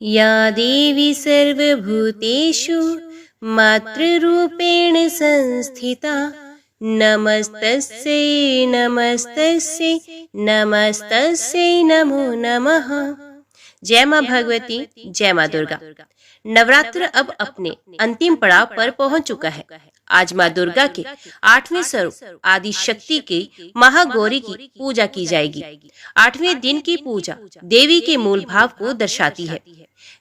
या देवी सर्वभूतेषु मातृरूपेण संस्थिता नमस्तस्यै नमस्तस्यै नमस्तस्यै नमो नमः। जय माँ भगवती, जय माँ दुर्गा। नवरात्र अब अपने अंतिम पड़ाव पर पहुंच चुका है। आज माँ दुर्गा के 8वें स्वरूप आदि शक्ति की महागौरी की पूजा की जाएगी। 8वें दिन की पूजा देवी के मूल भाव को दर्शाती है।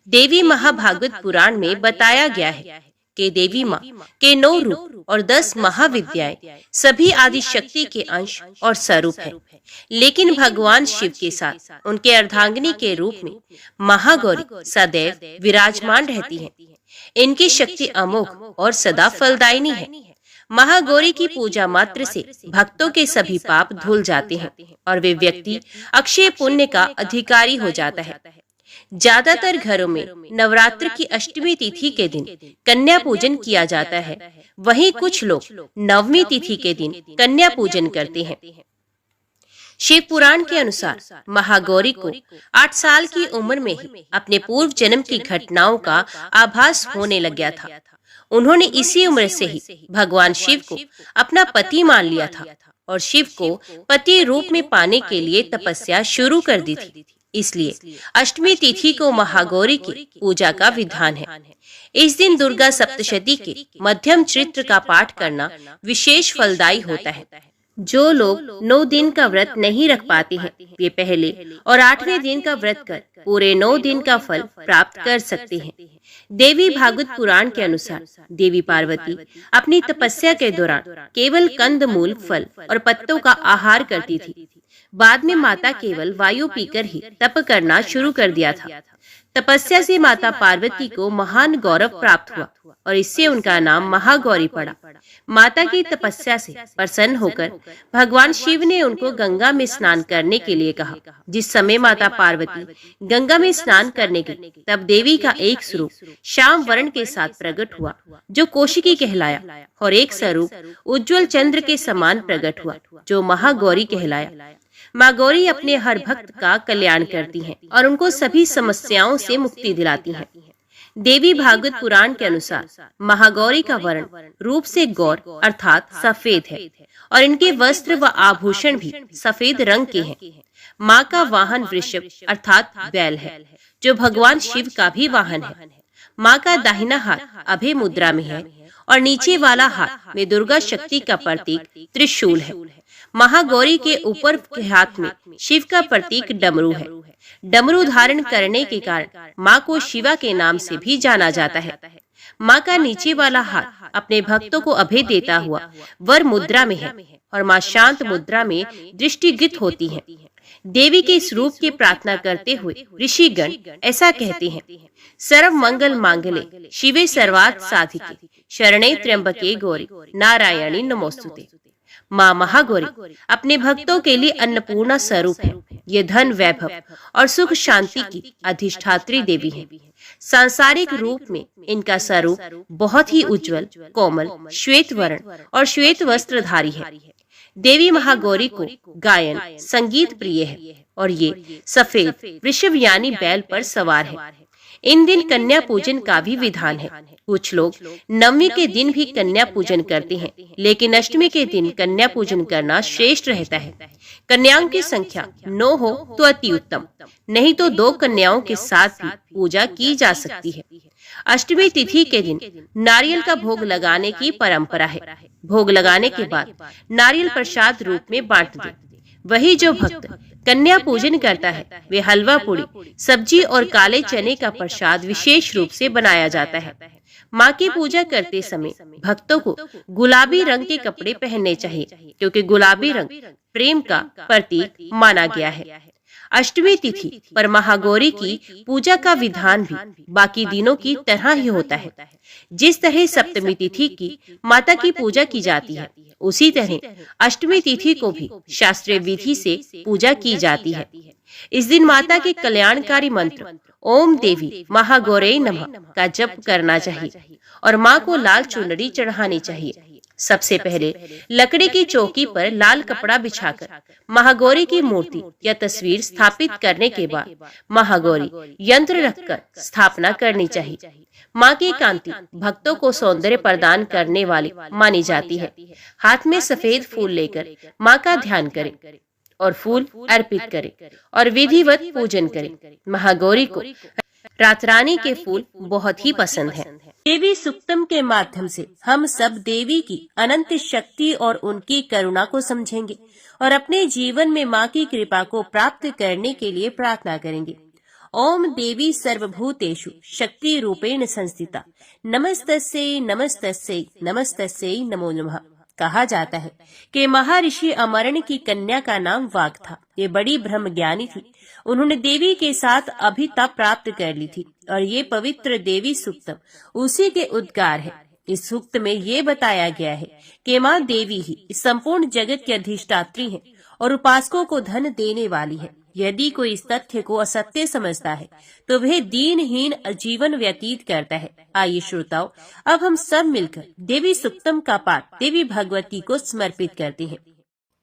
देवी महाभागवत पुराण में बताया गया है कि देवी माँ के 9 रूप और 10 महाविद्याएं सभी आदि शक्ति के अंश और स्वरूप हैं। लेकिन भगवान शिव के साथ उनके अर्धांगिनी के रूप में महागौरी सदैव विराजमान रहती हैं। इनकी शक्ति अमोघ और सदा फलदायिनी है। महागौरी की पूजा मात्र से भक्तों के सभी पाप धुल जाते हैं और वे व्यक्ति अक्षय पुण्य का अधिकारी हो जाता है। ज्यादातर घरों में नवरात्र की अष्टमी तिथि के दिन कन्या पूजन किया जाता है। वहीं कुछ लोग नवमी तिथि के दिन कन्या पूजन करते हैं। शिव पुराण के अनुसार महागौरी को 8 साल की उम्र में ही अपने पूर्व जन्म की घटनाओं का आभास होने लग गया था। उन्होंने इसी उम्र से ही भगवान शिव को अपना पति मान लिया था और शिव को पति रूप में पाने के लिए तपस्या शुरू कर दी थी। इसलिए अष्टमी तिथि को महागौरी की पूजा का विधान है। इस दिन दुर्गा सप्तशती के मध्यम चरित्र का पाठ करना विशेष फलदायी होता है। जो लोग 9 दिन का व्रत नहीं रख पाते हैं, वे पहले और 8वें दिन का व्रत कर पूरे 9 दिन का फल प्राप्त कर सकते हैं। देवी भागवत पुराण के अनुसार देवी पार्वती अपनी तपस्या के दौरान केवल कंद मूल, फल और पत्तों का आहार करती थी। बाद में माता केवल वायु पीकर ही तप करना शुरू कर दिया था। तपस्या से माता पार्वती को महान गौरव प्राप्त हुआ और इससे उनका नाम महागौरी पड़ा। माता की तपस्या से प्रसन्न होकर भगवान शिव ने उनको गंगा में स्नान करने के लिए कहा। जिस समय माता पार्वती गंगा में स्नान करने गई, तब देवी का एक स्वरूप श्याम वर्ण के साथ प्रकट हुआ, जो कौशिकी कहलाया, और एक स्वरूप उज्जवल चंद्र के समान प्रकट हुआ, जो महागौरी कहलाया। माँ गौरी अपने हर भक्त का कल्याण करती हैं और उनको सभी समस्याओं से मुक्ति दिलाती हैं। देवी भागवत पुराण के अनुसार महागौरी का वर्ण रूप से गौर अर्थात सफेद है और इनके वस्त्र व आभूषण भी सफेद रंग के हैं। माँ का वाहन वृषभ अर्थात बैल है, जो भगवान शिव का भी वाहन है। माँ का दाहिना हाथ अभय मुद्रा में है और नीचे वाला हाथ में दुर्गा शक्ति का प्रतीक त्रिशूल है। महागौरी के ऊपर के हाथ में शिव का प्रतीक डमरू है। डमरू धारण करने के कारण माँ को शिवा के नाम से भी जाना जाता है। माँ का नीचे वाला हाथ अपने भक्तों को अभय देता हुआ वर मुद्रा में है और माँ शांत मुद्रा में दृष्टिगत होती हैं। देवी के इस रूप की प्रार्थना करते हुए ऋषिगण ऐसा कहते हैं, सर्व मंगल मांगले शिवे सर्वार्थ साधिके शरणे त्र्यंबके गौरी नारायणी नमोस्तुते। माँ महागौरी अपने भक्तों के लिए अन्नपूर्णा स्वरूप है। ये धन, वैभव और सुख शांति की अधिष्ठात्री देवी है। सांसारिक रूप में इनका स्वरूप बहुत ही उज्जवल, कोमल, श्वेत वर्ण और श्वेत वस्त्रधारी है। देवी महागौरी को गायन संगीत प्रिय है और ये सफेद वृषभ यानी बैल पर सवार है। इन दिन कन्या पूजन का भी विधान है। कुछ लोग नवमी के दिन भी कन्या पूजन करते हैं, लेकिन अष्टमी के दिन कन्या पूजन करना श्रेष्ठ रहता है। कन्याओं की संख्या 9 हो तो अति उत्तम, नहीं तो 2 कन्याओं के साथ भी पूजा की जा सकती है। अष्टमी तिथि के दिन नारियल का भोग लगाने की परंपरा है। भोग लगाने के बाद नारियल प्रसाद रूप में बांट दे। वही जो भक्त कन्या पूजन करता है, वे हलवा पूड़ी, सब्जी और काले चने का प्रसाद विशेष रूप से बनाया जाता है। माँ की पूजा करते समय भक्तों को गुलाबी रंग के कपड़े पहनने चाहिए, क्योंकि गुलाबी रंग प्रेम का प्रतीक माना गया है। अष्टमी तिथि पर महागौरी की पूजा का विधान भी बाकी दिनों की तरह ही होता है। जिस तरह सप्तमी तिथि की माता की पूजा की जाती है, उसी तरह अष्टमी तिथि को भी शास्त्रीय विधि से पूजा की जाती है। इस दिन माता के कल्याणकारी मंत्र ओम देवी महागौरे नमः का जप करना चाहिए और माँ को लाल चुनरी चढ़ानी चाहिए। सबसे पहले लकड़ी की चौकी पर लाल कपड़ा बिछाकर महागौरी की मूर्ति या तस्वीर स्थापित करने के बाद महागौरी यंत्र रखकर स्थापना करनी चाहिए। माँ की कांति भक्तों को सौंदर्य प्रदान करने वाली मानी जाती है। हाथ में सफेद फूल लेकर माँ का ध्यान करें और फूल अर्पित करें और विधिवत पूजन करें। महागौरी को रातरानी के फूल बहुत ही पसंद हैं। देवी सुक्तम के माध्यम से हम सब देवी की अनंत शक्ति और उनकी करुणा को समझेंगे और अपने जीवन में माँ की कृपा को प्राप्त करने के लिए प्रार्थना करेंगे। ओम देवी सर्वभूतेषु शक्ति रूपेण संस्थिता नमस्तस्यै नमस्तस्यै नमस्तस्यै नमो नमः। कहा जाता है कि महर्षि अमरण की कन्या का नाम वाग था। ये बड़ी ब्रह्मज्ञानी थी। उन्होंने देवी के साथ अभिता प्राप्त कर ली थी और ये पवित्र देवी सूक्तम उसी के उद्गार है। इस सूक्त में ये बताया गया है कि माँ देवी ही इस संपूर्ण जगत की अधिष्ठात्री है और उपासकों को धन देने वाली है। यदि कोई इस तथ्य को असत्य समझता है तो वह दीनहीन जीवन व्यतीत करता है। आइए श्रोताओं, अब हम सब मिलकर देवी सूक्तम का पाठ देवी भगवती को समर्पित करते हैं।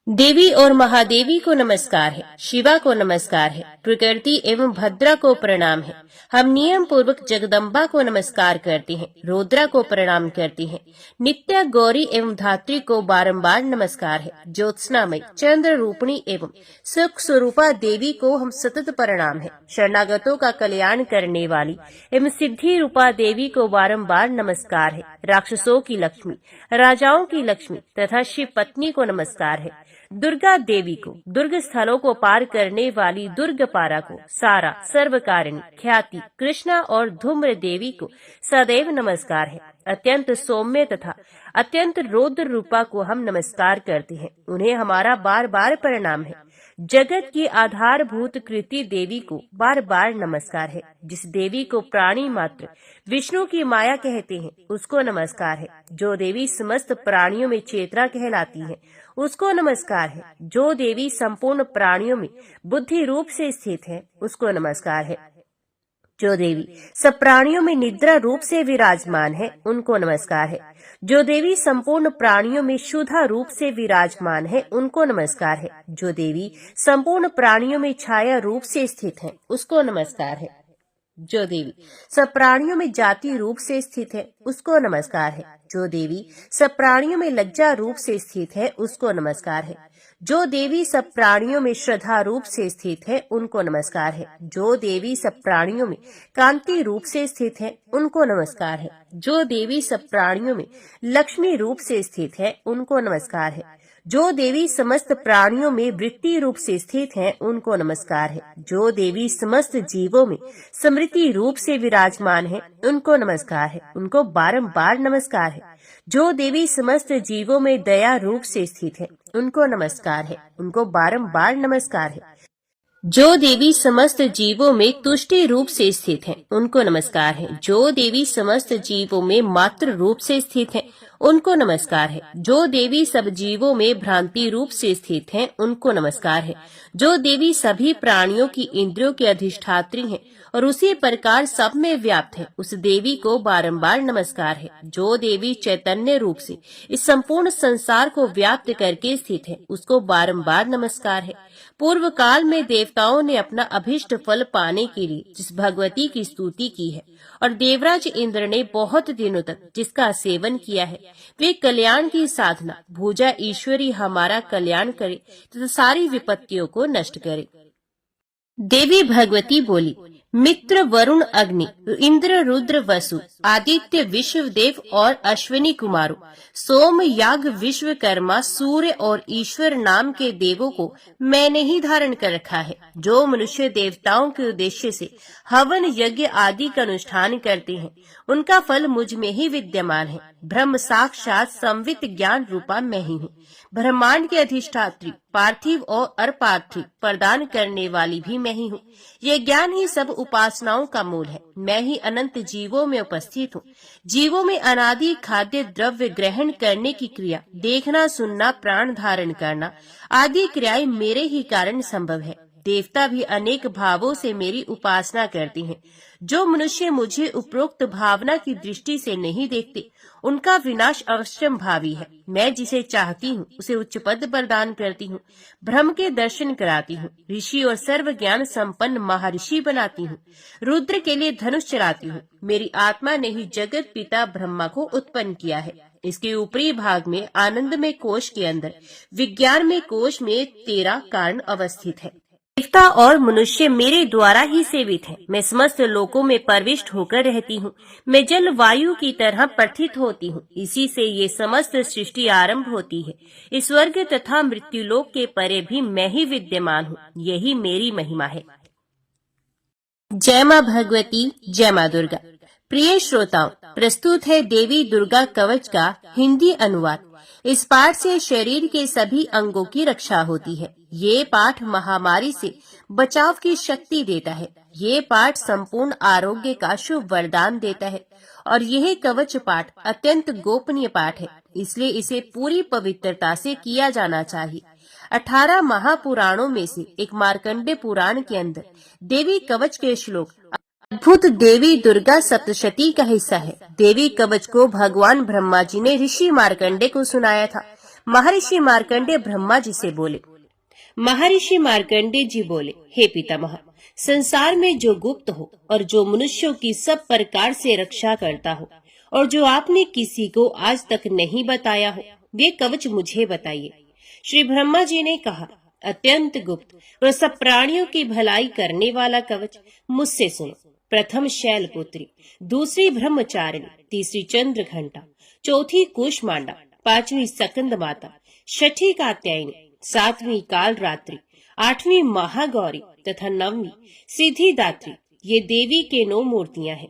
देवी और महादेवी को नमस्कार है, शिवा को नमस्कार है, प्रकृति एवं भद्रा को प्रणाम है। हम नियम पूर्वक जगदम्बा को नमस्कार करते हैं, रुद्रा को प्रणाम करते हैं। नित्या गौरी एवं धात्री को बारंबार नमस्कार है। ज्योत्सनामय चंद्र रूपिणी एवं सुख स्वरूपा देवी को हम सतत प्रणाम है। शरणागतों का कल्याण करने वाली एवं सिद्धि रूपा देवी को बारंबार नमस्कार है। राक्षसों की लक्ष्मी, राजाओं की लक्ष्मी तथा शिव पत्नी को नमस्कार है। दुर्गा देवी को, दुर्ग स्थलों को पार करने वाली दुर्गपारा को, सारा सर्वकारिणी ख्याति कृष्णा और धूम्र देवी को सदैव नमस्कार है। अत्यंत सौम्य तथा अत्यंत रौद्र रूपा को हम नमस्कार करते हैं। उन्हें हमारा बार बार प्रणाम है। जगत की आधारभूत कृति देवी को बार बार नमस्कार है। जिस देवी को प्राणी मात्र विष्णु की माया कहते हैं उसको नमस्कार है। जो देवी समस्त प्राणियों में चेतना कहलाती है उसको नमस्कार है। जो देवी संपूर्ण प्राणियों में बुद्धि रूप से स्थित है उसको नमस्कार है। जो देवी सब प्राणियों में निद्रा रूप से विराजमान है उनको नमस्कार है। जो देवी संपूर्ण प्राणियों में शुद्धा रूप से विराजमान है उनको नमस्कार है। जो देवी संपूर्ण प्राणियों में छाया रूप से स्थित है उसको नमस्कार है। जो देवी सब प्राणियों में जाति रूप से स्थित है उसको नमस्कार है। जो देवी सब प्राणियों में लज्जा रूप से स्थित है उसको नमस्कार है। जो देवी सब प्राणियों में श्रद्धा रूप से स्थित है उनको नमस्कार है। जो देवी सब प्राणियों में कांति रूप से स्थित है उनको नमस्कार है। जो देवी सब प्राणियों में लक्ष्मी रूप से स्थित है उनको नमस्कार है। जो देवी समस्त प्राणियों में वृत्ति रूप से स्थित हैं उनको नमस्कार है। जो देवी समस्त जीवों में स्मृति रूप से विराजमान है उनको नमस्कार है। उनको बारंबार नमस्कार है। जो देवी समस्त जीवों में दया रूप से स्थित है उनको नमस्कार है। उनको बारंबार नमस्कार है। जो देवी समस्त जीवों में तुष्टि रूप से स्थित है उनको नमस्कार है। जो देवी समस्त जीवों में मात्र रूप से स्थित है उनको नमस्कार है। जो देवी सब जीवों में भ्रांति रूप से स्थित हैं उनको नमस्कार है। जो देवी सभी प्राणियों की इंद्रियों के अधिष्ठात्री हैं और उसी प्रकार सब में व्याप्त है उस देवी को बारंबार नमस्कार है। जो देवी चैतन्य रूप से इस संपूर्ण संसार को व्याप्त करके स्थित है उसको बारंबार नमस्कार है। पूर्व काल में देवताओं ने अपना अभिष्ट फल पाने के लिए जिस भगवती की स्तुति की है और देवराज इंद्र ने बहुत दिनों तक जिसका सेवन किया है वे कल्याण की साधना भुजा ईश्वरी हमारा कल्याण करे तथा सारी विपत्तियों को नष्ट करे। देवी भगवती बोली, मित्र वरुण अग्नि इंद्र रुद्र वसु आदित्य विश्वदेव और अश्विनी कुमारों सोम याग विश्वकर्मा सूर्य और ईश्वर नाम के देवों को मैंने ही धारण कर रखा है। जो मनुष्य देवताओं के उद्देश्य से हवन यज्ञ आदि का अनुष्ठान करते हैं उनका फल मुझ में ही विद्यमान है। ब्रह्म साक्षात संवित ज्ञान रूपा मैं ही हूँ। ब्रह्मांड के अधिष्ठात्री पार्थिव और अपार्थिव प्रदान करने वाली भी मैं ही हूँ। ये ज्ञान ही सब उपासनाओं का मूल है। मैं ही अनंत जीवों में उपस्थित हूँ। जीवों में अनादि खाद्य द्रव्य ग्रहण करने की क्रिया, देखना सुनना प्राण धारण करना आदि क्रियाएं मेरे ही कारण संभव है। देवता भी अनेक भावों से मेरी उपासना करते हैं। जो मनुष्य मुझे उपरोक्त भावना की दृष्टि से नहीं देखते, उनका विनाश अवश्यम भावी है। मैं जिसे चाहती हूँ उसे उच्च पद प्रदान करती हूँ, ब्रह्म के दर्शन कराती हूँ, ऋषि और सर्व ज्ञान संपन्न महर्षि बनाती हूँ, रुद्र के लिए धनुष चलाती हूँ। मेरी आत्मा ने ही जगत पिता ब्रह्मा को उत्पन्न किया है। इसके ऊपरी भाग में आनंद में कोश के अंदर विज्ञान में कोश में 13 कारण अवस्थित है। देवता और मनुष्य मेरे द्वारा ही सेवित है। मैं समस्त लोकों में प्रविष्ट होकर रहती हूँ। मैं जल वायु की तरह प्रथित होती हूँ। इसी से ये समस्त सृष्टि आरंभ होती है। इस स्वर्ग तथा मृत्युलोक के परे भी मैं ही विद्यमान हूँ। यही मेरी महिमा है। जय माँ भगवती, जय माँ दुर्गा। प्रिय श्रोताओं, प्रस्तुत है देवी दुर्गा कवच का हिंदी अनुवाद। इस पाठ से शरीर के सभी अंगों की रक्षा होती है। ये पाठ महामारी से बचाव की शक्ति देता है। ये पाठ संपूर्ण आरोग्य का शुभ वरदान देता है और यह कवच पाठ अत्यंत गोपनीय पाठ है, इसलिए इसे पूरी पवित्रता से किया जाना चाहिए। 18 महापुराणों में से एक मार्कंडेय पुराण के अंदर देवी कवच के श्लोक अद्भुत देवी दुर्गा सप्तशती का हिस्सा है। देवी कवच को भगवान ब्रह्मा जी ने ऋषि मार्कंडेय को सुनाया था। महर्षि मार्कंडेय ब्रह्मा जी से बोले, महर्षि मार्कंडेय जी बोले, हे पितामह, संसार में जो गुप्त हो और जो मनुष्यों की सब प्रकार से रक्षा करता हो और जो आपने किसी को आज तक नहीं बताया हो, वे कवच मुझे बताइए। श्री ब्रह्मा जी ने कहा, अत्यंत गुप्त और सब प्राणियों की भलाई करने वाला कवच मुझसे सुनो। प्रथम शैलपुत्री, दूसरी ब्रह्मचारिणी, तीसरी चंद्र घंटा, चौथी कुष्मांडा, पांचवी सकंद माता, छठी कात्यायनी, सातवीं काल रात्रि, आठवीं महागौरी तथा नववीं सिद्धिदात्री। ये देवी के 9 मूर्तियां हैं।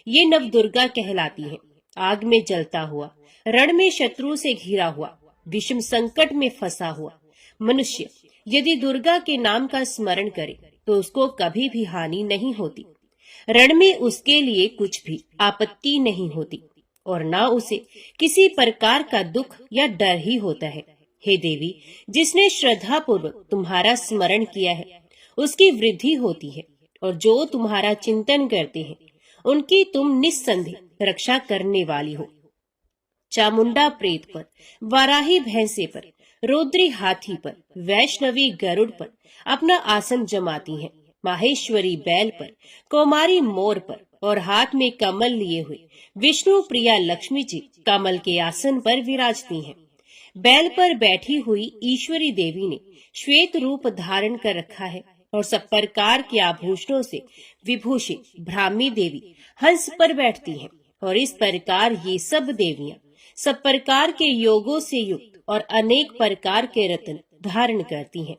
ये नव दुर्गा कहलाती हैं। आग में जलता हुआ, रण में शत्रु से घिरा हुआ, विषम संकट में फंसा हुआ मनुष्य यदि दुर्गा के नाम का स्मरण करे तो उसको कभी भी हानि नहीं होती। रण में उसके लिए कुछ भी आपत्ति नहीं होती और न उसे किसी प्रकार का दुख या डर ही होता है। हे देवी, जिसने श्रद्धा पूर्वक तुम्हारा स्मरण किया है उसकी वृद्धि होती है और जो तुम्हारा चिंतन करते हैं उनकी तुम निस्संदेह रक्षा करने वाली हो। चामुंडा प्रेत पर, वाराही भैंसे पर, रुद्री हाथी पर, वैष्णवी गरुड़ पर अपना आसन जमाती हैं। माहेश्वरी बैल पर, कौमारी मोर पर और हाथ में कमल लिए हुए विष्णु प्रिया लक्ष्मी जी कमल के आसन पर विराजती हैं। बैल पर बैठी हुई ईश्वरी देवी ने श्वेत रूप धारण कर रखा है और सब प्रकार के आभूषणों से विभूषित ब्राह्मी देवी हंस पर बैठती हैं। और इस प्रकार ये सब देवियां सब प्रकार के योगों से युक्त और अनेक प्रकार के रत्न धारण करती हैं।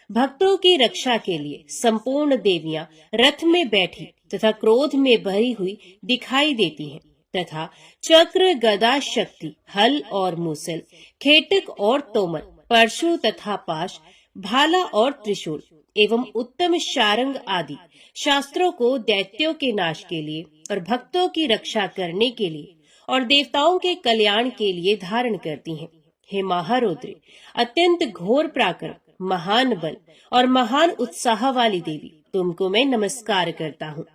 भक्तों की रक्षा के लिए संपूर्ण देवियां रथ में बैठी तथा क्रोध में भरी हुई दिखाई देती हैं तथा चक्र, गदा, शक्ति, हल और मूसल, खेटक और तोमर, परशु तथा पाश, भाला और त्रिशूल एवं उत्तम शारंग आदि शास्त्रों को दैत्यों के नाश के लिए और भक्तों की रक्षा करने के लिए और देवताओं के कल्याण के लिए धारण करती हैं। हे महारुद्र, अत्यंत घोर पराक्रम, महान बल और महान उत्साह वाली देवी, तुमको मैं नमस्कार करता हूँ।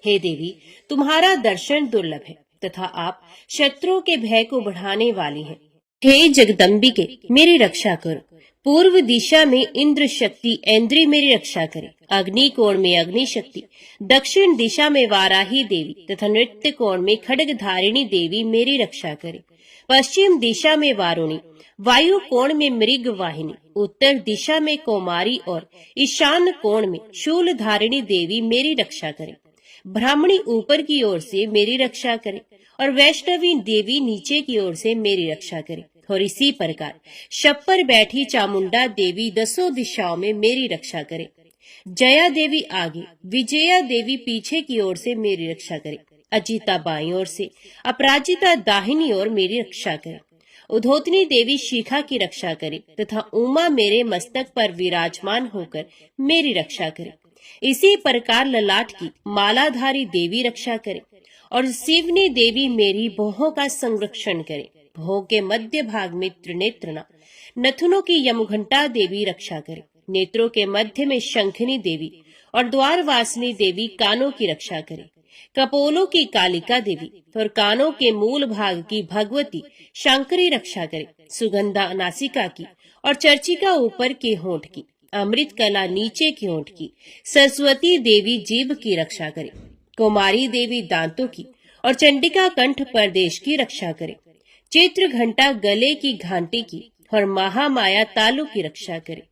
हे देवी, तुम्हारा दर्शन दुर्लभ है तथा आप शत्रुओं के भय को बढ़ाने वाली हैं। हे जगदम्बिके, मेरी रक्षा करो। पूर्व दिशा में इंद्र शक्ति ऐन्द्री मेरी रक्षा करे। अग्नि कोण में अग्नि शक्ति, दक्षिण दिशा में वाराही देवी तथा नृत्य कोण में खड्ग धारिणी देवी मेरी रक्षा करे। पश्चिम दिशा में वारुणी, वायु कोण में मृग वाहिनी, उत्तर दिशा में कौमारी और ईशान कोण में शूल धारिणी देवी मेरी रक्षा करे। ब्राह्मणी ऊपर की ओर से मेरी रक्षा करे और वैष्णवी देवी नीचे की ओर से मेरी रक्षा करे। और इसी प्रकार शव पर बैठी चामुंडा देवी 10 दिशाओं में मेरी रक्षा करे। जया देवी आगे, विजया देवी पीछे की ओर से मेरी रक्षा करे। अजिता बाईं ओर से, अपराजिता दाहिनी ओर मेरी रक्षा करे। उधोतनी देवी शिखा की रक्षा करे तथा उमा मेरे मस्तक पर विराजमान होकर मेरी रक्षा करे। इसी प्रकार ललाट की मालाधारी देवी रक्षा करे और शिवनी देवी मेरी भौहों का संरक्षण करे। भौं के मध्य भाग में त्रिनेत्रना, नथुनों की यमघंटा देवी रक्षा करे नेत्रों के मध्य में शंखनी देवी और द्वारवासिनी देवी कानों की रक्षा करे। कपोलों की कालिका देवी और कानों के मूल भाग की भगवती शंकरी रक्षा करे। सुगंधा नासिका की और चर्चिका ऊपर के होंठ की, अमृत कला नीचे के होंठ की, सरस्वती देवी जीभ की रक्षा करे। कुमारी देवी दांतों की और चंडिका कंठ प्रदेश की रक्षा करे। चित्र घंटा गले की घंटी की और महामाया तालु की रक्षा करे।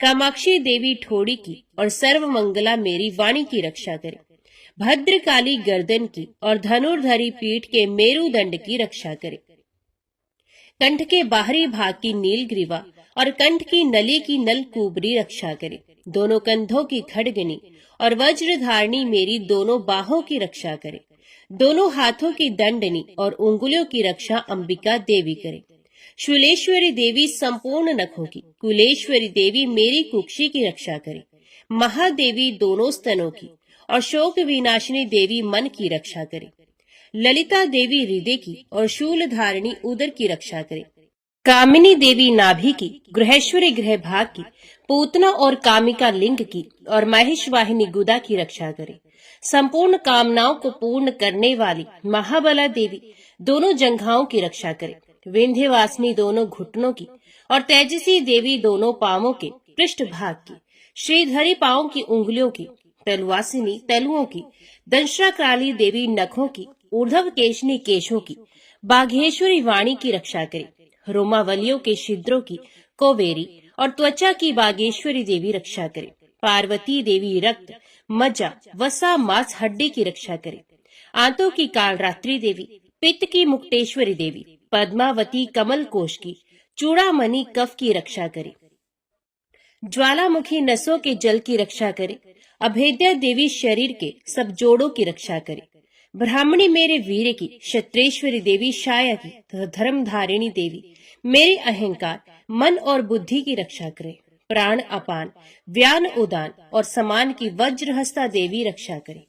कामाक्षी देवी ठोड़ी की और सर्वमंगला मेरी वाणी की रक्षा करे। भद्रकाली गर्दन की और धनुर्धरी पीठ के मेरुदंड की रक्षा करे। कंठ के बाहरी भाग की नीलग्रीवा और कंठ की नली की नलकूबरी रक्षा करे। दोनों कंधों की खड़गनी और वज्रधारणी मेरी दोनों बाहों की रक्षा करे। दोनों हाथों की दंडनी और उंगलियों की रक्षा अंबिका देवी करे। शूलेश्वरी देवी संपूर्ण नखों की, कुलेश्वरी देवी मेरी कुक्षी की रक्षा करे। महादेवी दोनों स्तनों की और शोक विनाशिनी देवी मन की रक्षा करे। ललिता देवी हृदय की और शूल धारिणी उदर की रक्षा करे। कामिनी देवी नाभि की, गृहेश्वरी गृह भाग की, पूतना और कामिका लिंग की और महेशवाहिनी गुदा की रक्षा करे। संपूर्ण कामनाओं को पूर्ण करने वाली महाबला देवी दोनों जंघाओं की रक्षा करे। विंध्यवासिनी दोनों घुटनों की और तेजसी देवी दोनों पांवों के पृष्ठ भाग की, श्रीधरी पांवों की उंगलियों की, तलवासिनी तलुओं की, दंश्राकाली देवी नखों की, ऊर्ध्व केशनी केशों की, बाघेश्वरी वाणी की रक्षा करे। रोमावलियों के छिद्रों की, कोवेरी और त्वचा की बागेश्वरी देवी रक्षा करे। पार्वती देवी रक्त, मज्जा, वसा, मांस, हड्डी की रक्षा करे। आंतों की कालरात्रि देवी, पित्त की मुक्तेश्वरी देवी, पद्मावती कमल कोश की, चूड़ामणि कफ की रक्षा करे। ज्वालामुखी नसों के जल की रक्षा करे। अभेद्या देवी शरीर के सब जोड़ों की रक्षा करे। ब्राह्मणी मेरे वीर की, क्षत्रेश्वरी देवी शाया की तथा धर्मधारिणी देवी मेरे अहंकार, मन और बुद्धि की रक्षा करे। प्राण अपान, व्यान उदान और समान की वज्रहस्ता देवी रक्षा करे।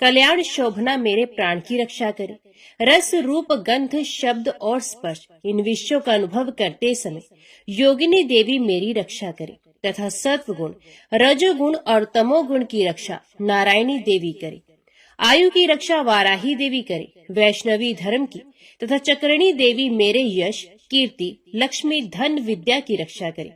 कल्याण शोभना मेरे प्राण की रक्षा करे। रस रूप गंध शब्द और स्पर्श इन विषयों का अनुभव करते समय योगिनी देवी मेरी रक्षा करे तथा सत्वगुण, रजोगुण और तमोगुण की रक्षा नारायणी देवी करे। आयु की रक्षा वाराही देवी करे। वैष्णवी धर्म की तथा चक्रणी देवी मेरे यश, कीर्ति, लक्ष्मी, धन, विद्या की रक्षा करे।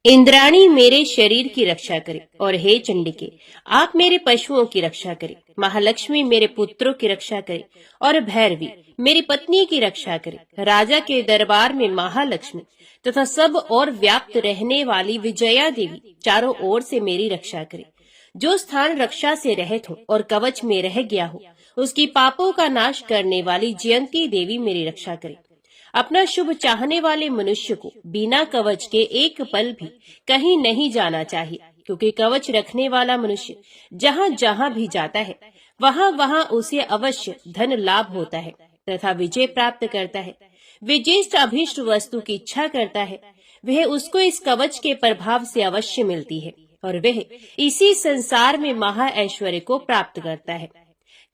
इंद्राणी मेरे शरीर की रक्षा करे। और हे चंडिके, आप मेरे पशुओं की रक्षा करे। महालक्ष्मी मेरे पुत्रों की रक्षा करे और भैरवी मेरी पत्नी की रक्षा करे। राजा के दरबार में महालक्ष्मी तथा सब और व्याप्त रहने वाली विजया देवी चारों ओर से मेरी रक्षा करे। जो स्थान रक्षा से रहित हो और कवच में रह गया हो, उसकी पापों का नाश करने वाली जयंती देवी मेरी रक्षा करे। अपना शुभ चाहने वाले मनुष्य को बिना कवच के एक पल भी कहीं नहीं जाना चाहिए, क्योंकि कवच रखने वाला मनुष्य जहाँ जहाँ भी जाता है वहाँ वहाँ उसे अवश्य धन लाभ होता है तथा विजय प्राप्त करता है। विजिष्ट अभीष्ट वस्तु की इच्छा करता है, वह उसको इस कवच के प्रभाव से अवश्य मिलती है और वह इसी संसार में महा ऐश्वर्य को प्राप्त करता है।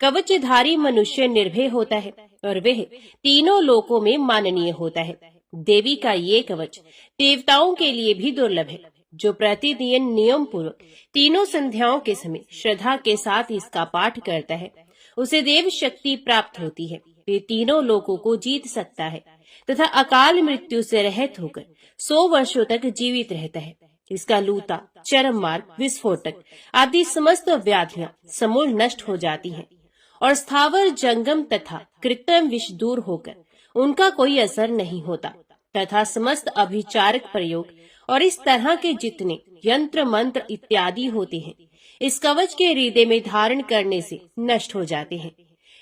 कवचधारी मनुष्य निर्भय होता है और वह तीनों लोकों में माननीय होता है। देवी का ये कवच देवताओं के लिए भी दुर्लभ है। जो प्रतिदिन नियम पूर्वक तीनों संध्याओं के समय श्रद्धा के साथ इसका पाठ करता है, उसे देव शक्ति प्राप्त होती है। वे तीनों लोकों को जीत सकता है तथा अकाल मृत्यु से रहित होकर 100 वर्षों तक जीवित रहता है। इसका लूता, चरम मार्ग, विस्फोटक आदि समस्त व्याधियां समूल नष्ट हो जाती हैं और स्थावर जंगम तथा कृत्रिम विष दूर होकर उनका कोई असर नहीं होता तथा समस्त अभिचारक प्रयोग और इस तरह के जितने यंत्र मंत्र इत्यादि होते हैं, इस कवच के हृदय में धारण करने से नष्ट हो जाते हैं।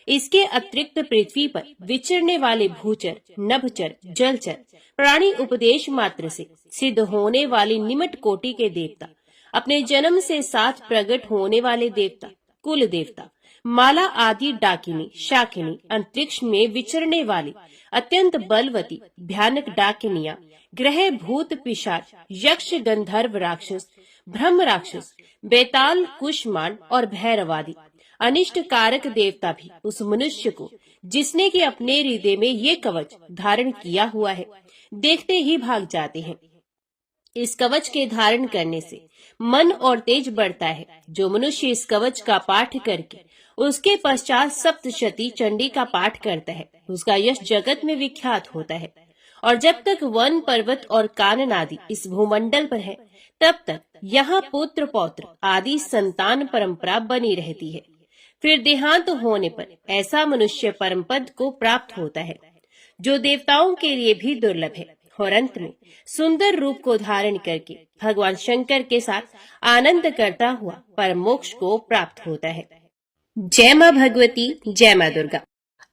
इसके अतिरिक्त पृथ्वी पर विचरने वाले भूचर, नभचर, जलचर प्राणी उपदेश मात्र से सिद्ध होने वाली निमट कोटि के देवता, अपने जन्म से साथ प्रकट होने वाले देवता, कुल देवता, माला आदि डाकिनी, शाकिनी, अंतरिक्ष में विचरने वाली अत्यंत बलवती भयानक डाकिनियां, ग्रह, भूत, पिशाच, यक्ष, गंधर्व, राक्षस, ब्रह्म राक्षस, बेताल, कुष्मांड और भैरवादी अनिष्ट कारक देवता भी उस मनुष्य को, जिसने कि अपने हृदय में ये कवच धारण किया हुआ है, देखते ही भाग जाते हैं। इस कवच के धारण करने से मन और तेज बढ़ता है। जो मनुष्य इस कवच का पाठ करके उसके पश्चात सप्तशती चंडी का पाठ करता है, उसका यश जगत में विख्यात होता है। और जब तक वन, पर्वत और कानन आदि इस भूमंडल पर है, तब तक यहाँ पुत्र पौत्र आदि संतान परंपरा बनी रहती है। फिर देहांत होने पर ऐसा मनुष्य परम पद को प्राप्त होता है, जो देवताओं के लिए भी दुर्लभ है, और अंत में सुंदर रूप को धारण करके भगवान शंकर के साथ आनंद करता हुआ परम मोक्ष को प्राप्त होता है। जय मां भगवती, जय मां दुर्गा।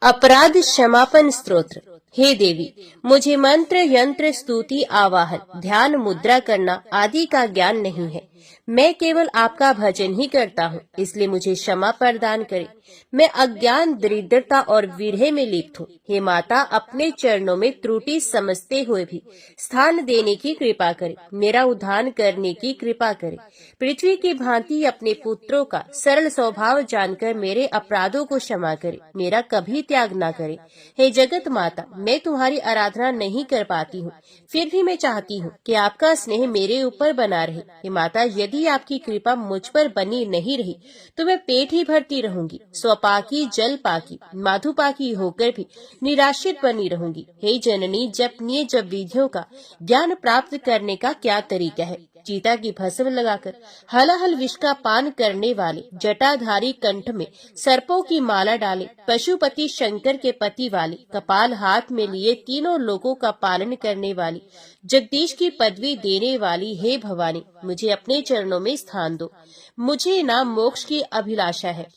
अपराध क्षमापन स्तोत्र। हे देवी, मुझे मंत्र, यंत्र, स्तुति, आवाहन, ध्यान, मुद्रा करना आदि का ज्ञान नहीं है। मैं केवल आपका भजन ही करता हूँ, इसलिए मुझे क्षमा प्रदान करें। मैं अज्ञान, दरिद्रता और विरह में लिप्त हूँ। हे माता, अपने चरणों में त्रुटि समझते हुए भी स्थान देने की कृपा करें। मेरा उद्धार करने की कृपा करें। पृथ्वी की भांति अपने पुत्रों का सरल स्वभाव जानकर मेरे अपराधों को क्षमा करें। मेरा कभी त्याग न करें। हे जगत माता, मैं तुम्हारी आराधना नहीं कर पाती हूँ, फिर भी मैं चाहती हूँ कि आपका स्नेह मेरे ऊपर बना रहे। हे माता, यदि आपकी कृपा मुझ पर बनी नहीं रही तो मैं पेट ही भरती रहूंगी, स्वपाकी, जल पाकी, माधुपाकी होकर भी निराश्रित बनी रहूंगी। हे जननी, जपनीय जप विधियों का ज्ञान प्राप्त करने का क्या तरीका है? चीता की भस्म लगाकर हलाहल विष का पान करने वाले, जटाधारी कंठ में सर्पों की माला डाले, पशुपति शंकर के पति वाले, कपाल हाथ में लिए तीनों लोकों का पालन करने वाली, जगदीश की पदवी देने वाली, हे भवानी, मुझे अपने चरणों में स्थान दो। मुझे ना मोक्ष की अभिलाषा है,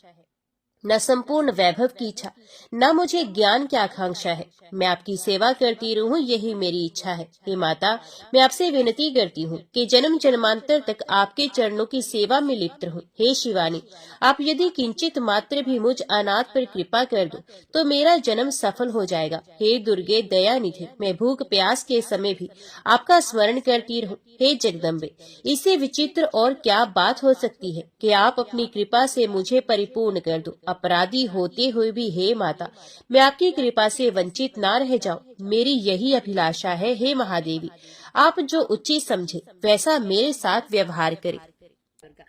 न संपूर्ण वैभव की इच्छा, न मुझे ज्ञान की आकांक्षा है। मैं आपकी सेवा करती रहूं, यही मेरी इच्छा है। हे माता, मैं आपसे विनती करती हूँ कि जन्म जन्मांतर तक आपके चरणों की सेवा में लिप्त रहूं। हे शिवानी, आप यदि किंचित मात्र भी मुझ अनाथ पर कृपा कर दो तो मेरा जन्म सफल हो जाएगा। हे दुर्गे दयानिधि, मैं भूख प्यास के समय भी आपका स्मरण करती रहूं। हे जगदम्बे, इससे विचित्र और क्या बात हो सकती है कि आप अपनी कृपा से मुझे परिपूर्ण कर दो। अपराधी होते हुए भी हे माता, मैं आपकी कृपा से वंचित ना रह जाऊं, मेरी यही अभिलाषा है। हे महादेवी, आप जो उचित समझे वैसा मेरे साथ व्यवहार करें।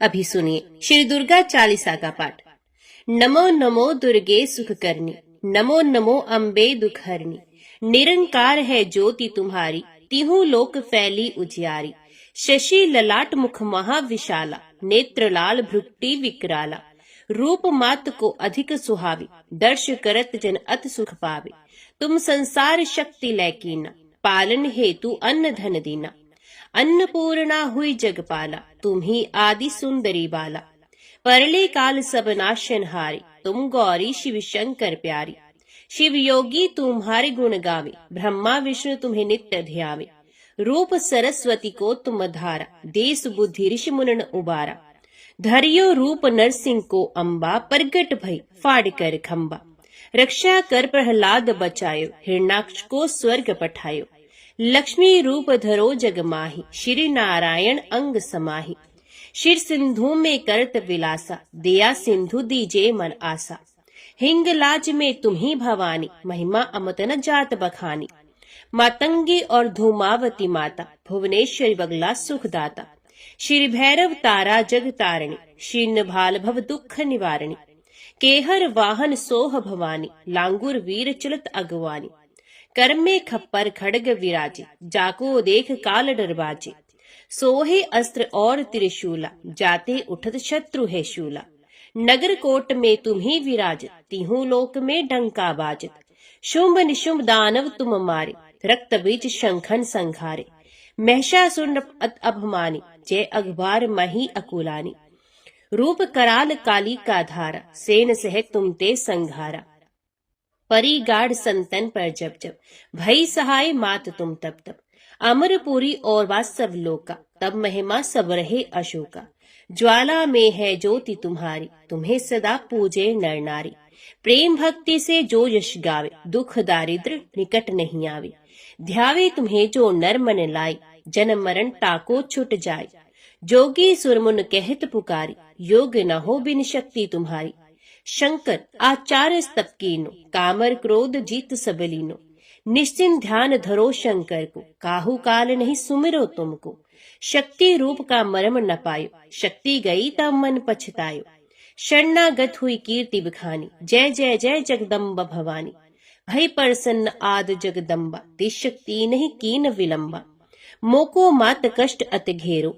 अभी सुनिए श्री दुर्गा चालीसा का पाठ। नमो नमो दुर्गे सुख करनी, नमो नमो अम्बे दुख हरनी। निरंकार है ज्योति तुम्हारी, तिहु लोक फैली उजियारी। शशि ललाट मुख महाविशाला, नेत्र लाल भ्रुकुटी विकराला। रूप मात को अधिक सुहावी, दर्श करत जन अति सुख पावे। तुम संसार शक्ति लैकीना, पालन हेतु अन्न धन दीना। अन्नपूर्णा हुई जगपाला, तुम ही आदि सुंदरी बाला। परले काल सब नाशनहारी, तुम गौरी शिव शंकर प्यारी। शिव योगी तुम्हारे गुण गावे, ब्रह्मा विष्णु तुम्हें नित्य ध्यावे। रूप सरस्वती को तुम धारा, देश बुद्धि ऋषि मुनन उबारा। धरियो रूप नरसिंह को अम्बा, प्रगट भई फाड़ कर खम्बा। रक्षा कर प्रहलाद बचायो, हिरणाक्ष को स्वर्ग पठायो। लक्ष्मी रूप धरो जग माही, श्री नारायण अंग समाही। शिर सिंधु में करत विलासा, दया सिंधु दीजे मन आसा। हिंगलाज में तुम्ही भवानी, महिमा अमत न जात बखानी। मातंगी और धूमावती माता, भुवनेश्वरी बगला सुखदाता। श्री भैरव तारा जग तारिणी, शीर्ण भाल भव दुख निवारणी। केहर वाहन सोह भवानी, लांगुर वीर चलत अगवानी। कर में खप्पर खड़ग विराजे, जाको देख काल डरबाजे। सोहे अस्त्र और त्रिशूला, जाते उठत शत्रु है शूला। नगर कोट में तुम्ही विराजत, तिहु लोक में डंका बाजत। शुंभ निशुंभ दानव तुम मारे, रक्त बीज शंखन संघारे। महिषासुर अभमानी, जय अखबार मही अकुलानी। रूप कराल काली का धारा, सेन सह तुम ते संघारा। परी गाढ़ संतन पर जब जब, भई सहाय मात तुम तब तब। अमरपुरी और वास्तव लोका, तब महिमा सब रहे अशोका। ज्वाला में है ज्योति तुम्हारी, तुम्हें सदा पूजे नर नारी। प्रेम भक्ति से जो यश गावे, दुख दारिद्र निकट नहीं आवे। ध्यावे तुम्हें जो नर मन लाई, जन्म मरण ताको छुट जाए। जोगी सुरमुन कहत पुकारी, योग न हो बिन शक्ति तुम्हारी। शंकर आचार्य स्तप कीनो, कामर क्रोध जीत सबलीनो। निश्चिंत ध्यान धरो शंकर को, काहू काल नहीं सुमिरो तुमको। शक्ति रूप का मर्म न पायो, शक्ति गई तब मन पछतायो। शरणागत हुई कीर्ति बखानी, जय जय जय जगदम्बा भवानी। भई प्रसन्न आद जगदम्बा, तिस शक्ति नहीं कीन विलंबा। मोको मात कष्ट अत घेरो,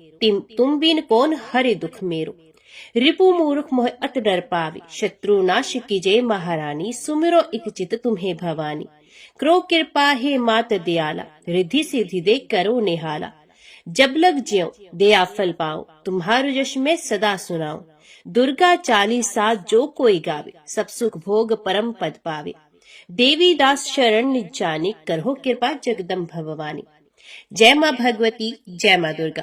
तुम बिन कौन हरे दुख मेरो। रिपु मूर्ख मोह अत डर पावे, शत्रु नाश कीजे महारानी। सुमिरो इक चित तुम्हें भवानी, करो कृपा हे मात दयाला। रिद्धि सिद्धि दे करो निहाला, जब लग ज्यों दया फल पाओ। तुम्हारो यश में सदा सुनाओ, दुर्गा चालीसा जो कोई गावे। सब सुख भोग परम पद पावे। देवी दास शरण निज जानी, करहो कृपा जगदम्ब भवानी। जय माँ भगवती, जय माँ दुर्गा।